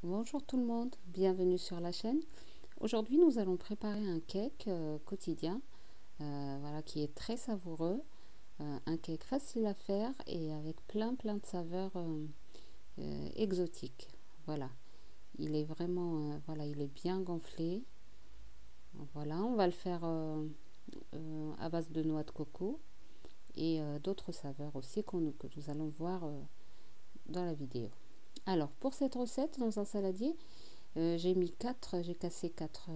Bonjour tout le monde, bienvenue sur la chaîne. Aujourd'hui nous allons préparer un cake quotidien voilà, qui est très savoureux, un cake facile à faire et avec plein de saveurs exotiques. Voilà, il est vraiment voilà, il est bien gonflé. Voilà, on va le faire à base de noix de coco et d'autres saveurs aussi que nous allons voir dans la vidéo. Alors pour cette recette, dans un saladier, j'ai cassé 4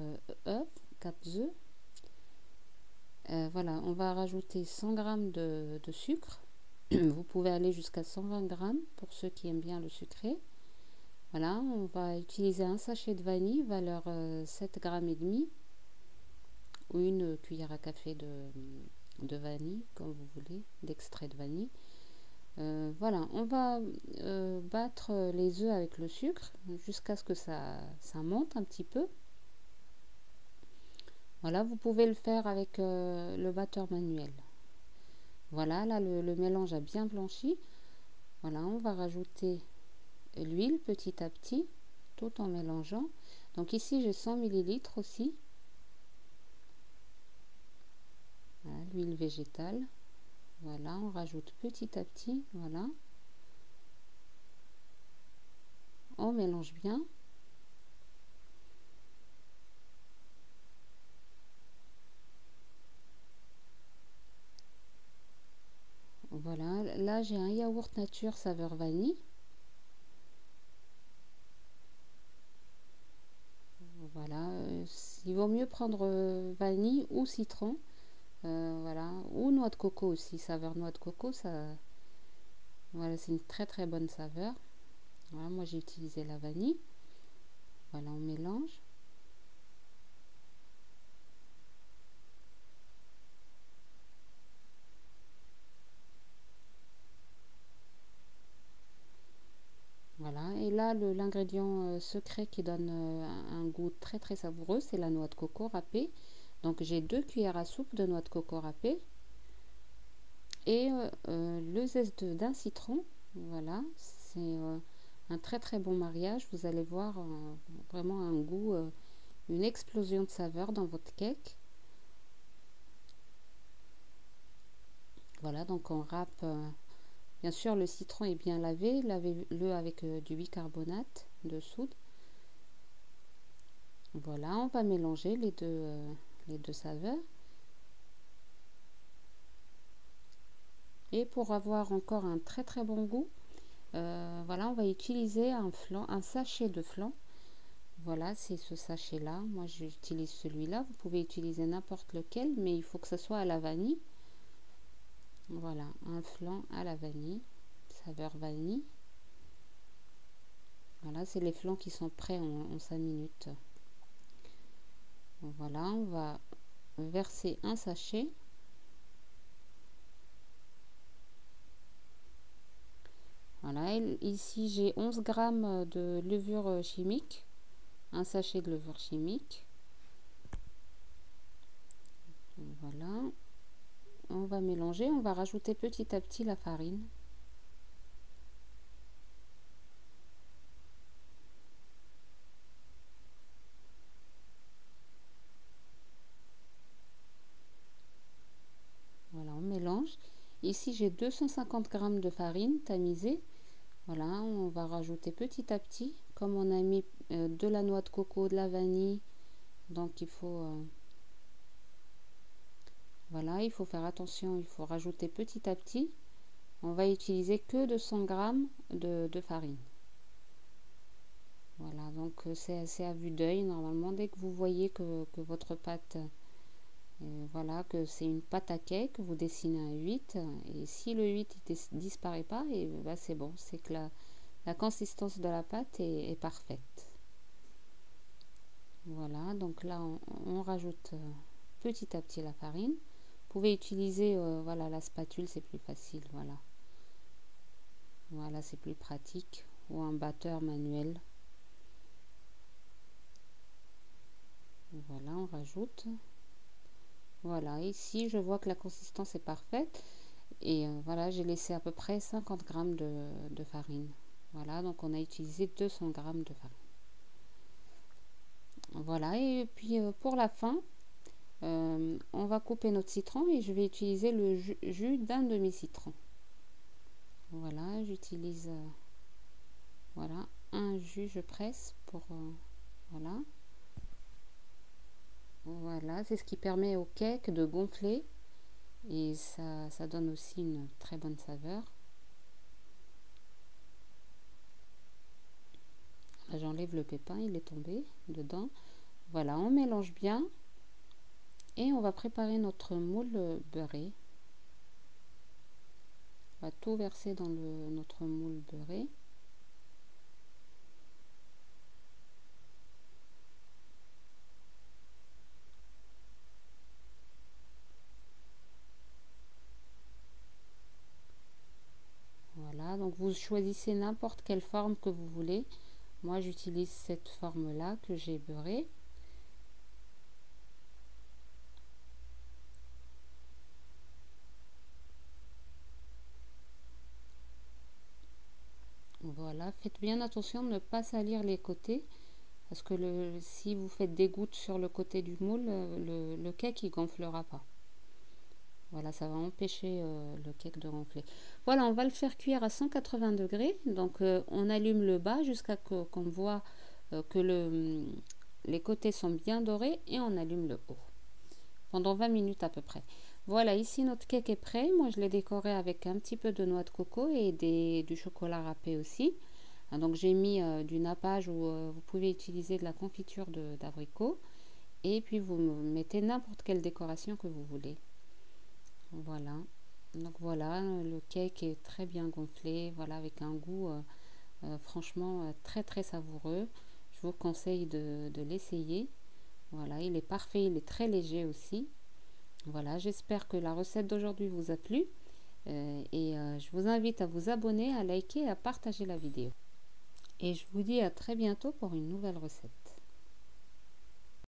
œufs, 4 œufs. Voilà, on va rajouter 100 g de sucre. Vous pouvez aller jusqu'à 120 g pour ceux qui aiment bien le sucré. Voilà, on va utiliser un sachet de vanille, valeur 7 g et demi, ou une cuillère à café de vanille, comme vous voulez, d'extrait de vanille. Voilà, on va battre les œufs avec le sucre jusqu'à ce que ça monte un petit peu. Voilà, vous pouvez le faire avec le batteur manuel. Voilà, là le mélange a bien blanchi. Voilà, on va rajouter l'huile petit à petit, tout en mélangeant. Donc ici j'ai 100 ml aussi. Voilà, l'huile végétale. Voilà, on rajoute petit à petit, voilà. On mélange bien. Voilà, là j'ai un yaourt nature saveur vanille. Voilà, il vaut mieux prendre vanille ou citron. Voilà, ou noix de coco aussi, saveur noix de coco, ça, voilà, c'est une très bonne saveur. Voilà, moi j'ai utilisé la vanille. Voilà, on mélange. Voilà, et là l'ingrédient secret qui donne un goût très savoureux, c'est la noix de coco râpée. Donc j'ai 2 cuillères à soupe de noix de coco râpée et le zeste d'un citron. Voilà, c'est un très bon mariage. Vous allez voir vraiment un goût, une explosion de saveurs dans votre cake. Voilà, donc on râpe. Bien sûr, le citron est bien lavé. Lavez-le avec du bicarbonate de soude. Voilà, on va mélanger les deux saveurs. Et pour avoir encore un très bon goût, voilà, on va utiliser un sachet de flan. Voilà, c'est ce sachet-là. Moi, j'utilise celui-là. Vous pouvez utiliser n'importe lequel, mais il faut que ce soit à la vanille. Voilà, un flan à la vanille, saveur vanille. Voilà, c'est les flans qui sont prêts en 5 minutes. Voilà, on va verser un sachet. Voilà, ici j'ai 11 g de levure chimique, un sachet de levure chimique. Voilà, on va mélanger, on va rajouter petit à petit la farine. Voilà, on mélange. Ici j'ai 250 g de farine tamisée. Voilà, on va rajouter petit à petit, comme on a mis de la noix de coco, de la vanille, donc il faut voilà, il faut faire attention, il faut rajouter petit à petit. On va utiliser que 200 g de farine. Voilà, donc c'est à vue d'œil normalement. Dès que vous voyez que votre pâte, voilà, que c'est une pâte à cake, vous dessinez un 8. Et si le 8 ne disparaît pas, et bah, c'est bon, c'est que la consistance de la pâte est parfaite. Voilà, donc là on rajoute petit à petit la farine. Vous pouvez utiliser voilà, la spatule, c'est plus facile. Voilà, voilà, c'est plus pratique, ou un batteur manuel. Voilà, on rajoute. Voilà, ici je vois que la consistance est parfaite. Et voilà, j'ai laissé à peu près 50 g de farine. Voilà, donc on a utilisé 200 g de farine. Voilà, et puis pour la fin, on va couper notre citron et je vais utiliser le jus d'un demi-citron. Voilà, j'utilise voilà, un jus, je presse pour voilà. Voilà, c'est ce qui permet au cake de gonfler et ça donne aussi une très bonne saveur. J'enlève le pépin, il est tombé dedans. Voilà, on mélange bien et on va préparer notre moule beurré. On va tout verser dans notre moule beurré. Voilà, donc vous choisissez n'importe quelle forme que vous voulez. Moi, j'utilise cette forme-là que j'ai beurrée. Voilà, faites bien attention de ne pas salir les côtés parce que si vous faites des gouttes sur le côté du moule, le cake il gonflera pas. Voilà, ça va empêcher le cake de gonfler. Voilà, on va le faire cuire à 180 degrés. Donc on allume le bas jusqu'à qu'on voit que les côtés sont bien dorés et on allume le haut. Pendant 20 minutes à peu près. Voilà, ici notre cake est prêt. Moi, je l'ai décoré avec un petit peu de noix de coco et du chocolat râpé aussi. Donc, j'ai mis du nappage ou vous pouvez utiliser de la confiture d'abricot. Et puis, vous mettez n'importe quelle décoration que vous voulez. Voilà. Donc, voilà, le cake est très bien gonflé. Voilà, avec un goût franchement très, très savoureux. Je vous conseille de l'essayer. Voilà, il est parfait, il est très léger aussi. Voilà, j'espère que la recette d'aujourd'hui vous a plu et je vous invite à vous abonner, à liker et à partager la vidéo. Et je vous dis à très bientôt pour une nouvelle recette.